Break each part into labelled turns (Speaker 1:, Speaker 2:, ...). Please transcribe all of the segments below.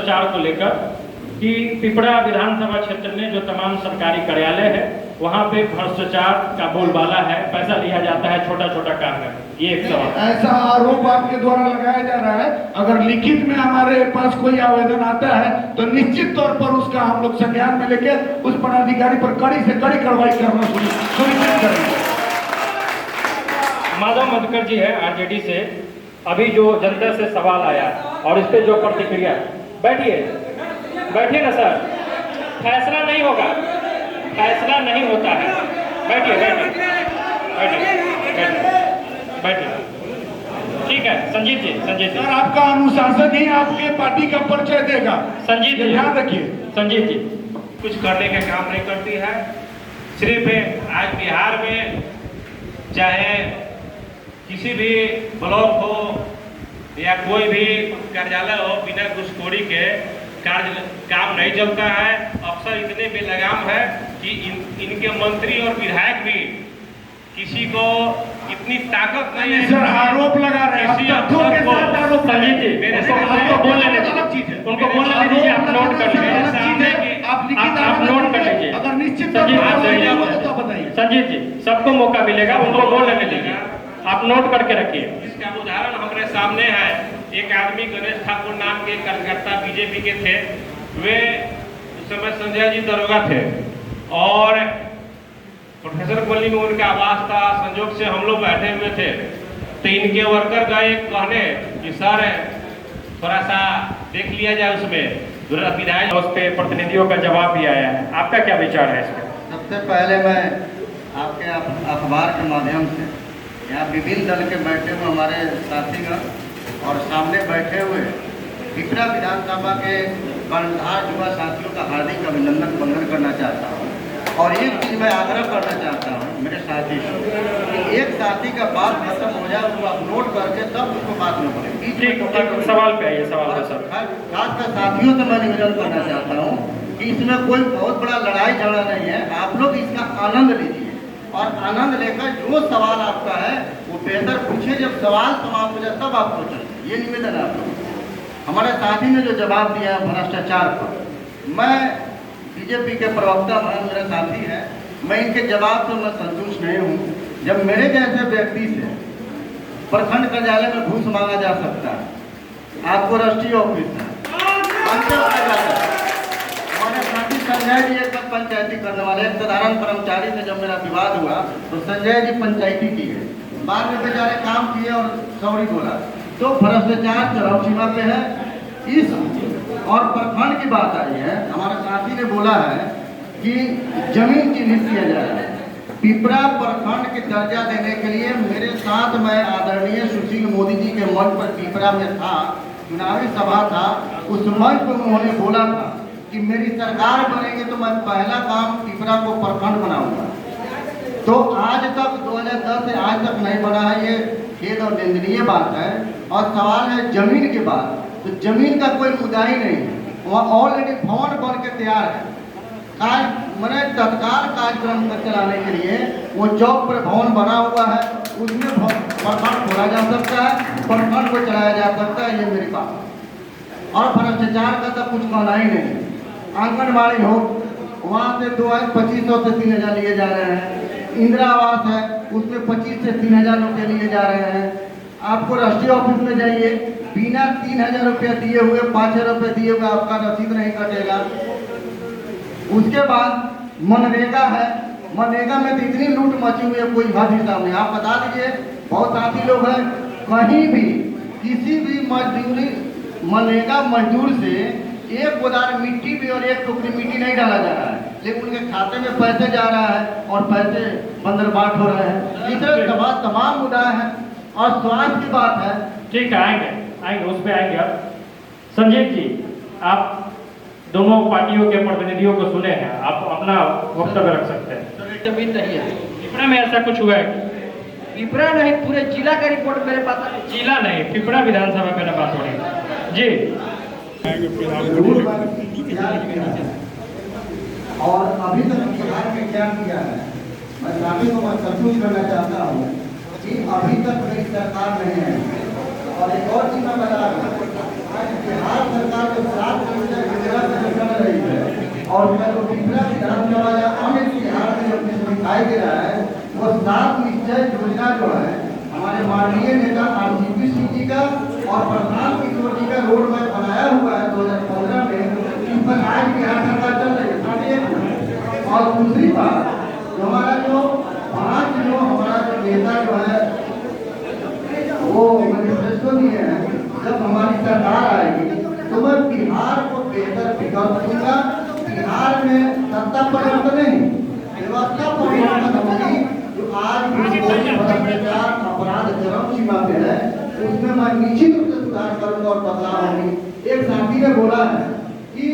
Speaker 1: भ्रष्टाचार को लेकर कि पिपरा विधानसभा क्षेत्र में जो तमाम सरकारी कार्यालय है वहाँ पे भ्रष्टाचार का बोलबाला है, पैसा लिया जाता है छोटा छोटा काम में। ये एक सवाल।
Speaker 2: ऐसा आरोप आपके द्वारा लगाया जा रहा है। अगर लिखित में हमारे पास कोई आवेदन आता है तो निश्चित तौर पर उसका हम लोग संज्ञान में लेके उस पदाधिकारी पर कड़ी से कड़ी कार्रवाई करना सुनिश्चित करेंगे।
Speaker 1: माधव मधुकर जी है आरजेडी से, अभी जो जनता से सवाल आया और इस पे जो प्रतिक्रिया, बैठिए ना सर, फैसला नहीं होगा, फैसला नहीं होता है, बैठिए। ठीक है संजीत जी।
Speaker 2: सर आपका अनुशासन ही आपके पार्टी का परिचय देगा।
Speaker 1: संजीत जी
Speaker 2: ध्यान रखिए।
Speaker 1: संजीत जी
Speaker 3: कुछ करने का काम नहीं करती है। सिर्फ आज बिहार में चाहे किसी भी ब्लॉक हो या कोई भी कार्यालय हो, बिना घुसखोरी के काम नहीं चलता है। अफसर इतने बेलगाम है कि इनके मंत्री और विधायक भी किसी को इतनी ताकत नहीं है।
Speaker 2: सर आरोप लगा रहे हैं
Speaker 1: संजीत जी, उनको बोलने दीजिए, उनको बोलने दीजिए, आप नोट कर लीजिए, आप नोट कर लीजिए।
Speaker 2: अगर निश्चित
Speaker 3: तो
Speaker 2: बताइए।
Speaker 1: संजीत जी सबको मौका मिलेगा, उनको बोलने दीजिए, आप नोट करके रखिए।
Speaker 3: इसका उदाहरण हमारे सामने है। एक आदमी गणेश ठाकुर नाम के कार्यकर्ता बीजेपी के थे, वे उस समय संजय जी दरोगा थे और प्रोफेसर कॉलोनी में उनका आवास था। संजोग से हम लोग बैठे हुए थे तो इनके वर्कर गए कहने कि सर थोड़ा सा देख लिया जाए, उसमें विधायक उस पे प्रतिनिधियों का जवाब भी आया है। आपका क्या विचार है इस पर?
Speaker 4: सबसे पहले मैं आपके अखबार के माध्यम से यहाँ विभिन्न दल के बैठे हुए हमारे साथीगण और सामने बैठे हुए पिपरा विधानसभा के कर्णधार युवा साथियों का हार्दिक अभिनंदन वंदन करना चाहता हूँ। और एक चीज़ मैं आग्रह करना चाहता हूँ मेरे साथी से कि एक साथी का बात खत्म हो जाए उसको आप नोट करके तब उसको बात में बोले।
Speaker 1: सवाल पे आइए, सवाल पे सर।
Speaker 4: खासकर साथियों से मैं निवेदन करना चाहता हूँ कि इसमें कोई बहुत बड़ा लड़ाई झगड़ा नहीं है। आप लोग इसका आनंद लीजिए और आनंद लेकर जो सवाल आपका है वो बेहतर पूछिए। जब सवाल समाप्त हो जाए तब आप सोचें। ये निवेदन है आप लोग। हमारे साथी ने जो जवाब दिया भ्रष्टाचार पर, मैं बीजेपी के प्रवक्ता हैं, मेरे साथी हैं, मैं इनके जवाब से मैं संतुष्ट नहीं हूँ। जब मेरे जैसे व्यक्ति से प्रखंड कार्यालय में घूस मांगा जा सकता है, आपको राष्ट्रीय ऑफिस है, हमारे साथी संजय जी एक पंचायती करने वाले, एक साधारण कर्मचारी से जब मेरा विवाद हुआ तो संजय जी पंचायती किए, बाद में बेचारे काम किए और सॉरी बोला। तो भ्रष्टाचार चरम सीमा पे है। इस और प्रखंड की बात आई है, हमारे साथी ने बोला है कि जमीन चिन्हित किया जा रहा है। पिपरा प्रखंड के दर्जा देने के लिए मेरे साथ मैं आदरणीय सुशील मोदी जी के मंच पर पिपरा में था, चुनावी सभा था, उस मंच पर उन्होंने बोला था कि मेरी सरकार बनेगी तो मैं पहला काम पिपरा को प्रखंड बनाऊंगा। तो आज तक 2010 से आज तक नहीं बना है। ये खेद और निंदनीय बात है। और सवाल है जमीन के बाद, तो जमीन का कोई मुद्दा ही नहीं है। वहाँ ऑलरेडी भवन बन के तैयार है। मैंने तत्काल कार्यक्रम चलाने के लिए वो चौक पर भवन बना हुआ है, उसमें प्रखंड खोला जा सकता है, प्रखंड को चलाया जा सकता है। ये मेरी बात। और भ्रष्टाचार का तो कुछ कहना ही नहीं। आंगनबाड़ी हो, वहाँ से 2500 से 3000 लिए जा रहे हैं। इंदिरा आवास है, उसमें 25 से 3000 रुपये लिए जा रहे हैं। आपको राष्ट्रीय ऑफिस में जाइए, बिना 3000 रुपये दिए हुए, 5000 रुपये दिए हुए आपका रसीद नहीं कटेगा। उसके बाद मनरेगा है, मनरेगा में तो इतनी लूट मची हुई है कोई हद हिसाब नहीं। आप बता दीजिए, बहुत साथी लोग हैं, कहीं भी किसी भी मजदूरी मनरेगा मजदूर से एक गोदार मिट्टी भी और एक टोकरी मिट्टी नहीं डाला जा रहा है, लेकिन उनके खाते में पैसे जा रहा है और पैसे बंदरबाट हो रहे हैं। इस तरह तमाम मुद्दा है। और स्वास्थ्य की बात है।
Speaker 1: ठीक है, आएंगे उस पर आएंगे। अब संजीव जी, आप दोनों पार्टियों के प्रतिनिधियों को सुने हैं, आप अपना वक्तव्य रख सकते हैं।
Speaker 5: जमीन नहीं है
Speaker 1: पिपरा में, ऐसा कुछ हुआ है?
Speaker 5: पिपरा नहीं, पूरे जिला का रिपोर्ट मेरे पास है।
Speaker 1: जिला नहीं, पिपरा विधानसभा में बात हो रही है जी।
Speaker 4: और अभी तक बिहार में क्या किया है, मैं काफी को मैं संतुष्ट करना चाहता हूँ कि अभी तक मेरी सरकार नहीं है। और एक और चीज मैं बता रहा हूँ, आज बिहार सरकार को 7 और मैं जो पिछला विधानसभा या अन्य बिहार में जो दिखाई दे रहा है वो 7 निश्चय योजना जो है हमारे माननीय नेता आरसीपी सिंह जी का और प्रधान किशोर जी का रोड मैप बनाया हुआ है 2015 में, इस पर आज बिहार सरकार चल रही है। और दूसरी बात जो हमारा जो 5 जो हमारा जो नेता जो है वो मैनिफेस्टो दिए हैं, जब हमारी सरकार आएगी तो मैं बिहार को बेहतर विकल्प दूंगा। बिहार में सत्ता परिवर्तन नहीं, व्यवस्था परिवर्तन होगी। जो आज भ्रष्टाचार अपराध चरम सीमा पे है उसमें मैं निश्चित रूप से सुधार करूंगा और बदलाव होगी। एक साथी ने बोला है कि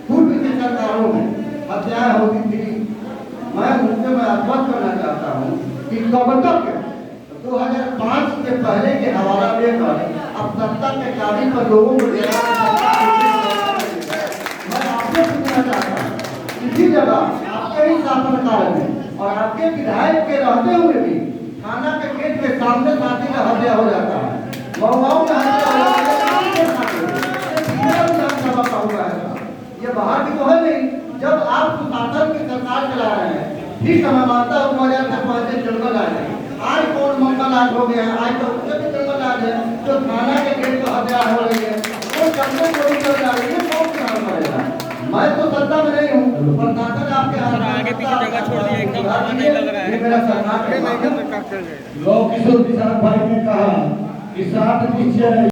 Speaker 4: पूर्व की सरकारों में हत्याएं होती थी, मैं उनसे मैं आश्वस्त करना चाहता हूँ कि कब तक 2005 के पहले के हवाला लेकर अब सत्ता के काबिल पर लोगों को मैं आपसे पूछना चाहता हूँ, इसी जगह आपके ही शासन काल में और आपके विधायक के रहते हुए भी थाना के गेट के सामने साथी का हत्या हो जाता है, गाँव में हत्या हो जाता है। ये बाहर की तो है नहीं। जब आप सुशासन की सरकार चला रहे हैं, ठीक है, मैं मानता हूँ 2000 से पहले जंगल आज है, आज कौन मंगल आज हो गया है, आज तो उससे भी जंगल आज है, जो थाना के गेट पर हत्या हो रही है, वो जंगल चोरी कर जा रही है, कौन ध्यान करेगा? मैं तो सत्ता में नहीं हूँ, प्रशासन आपके हाथ में आगे पीछे जगह छोड़ दी, एकदम नहीं लग रहा है। ये मेरा सरकार
Speaker 2: किशोर किसान भाई ने कहा कि 7 निश्चय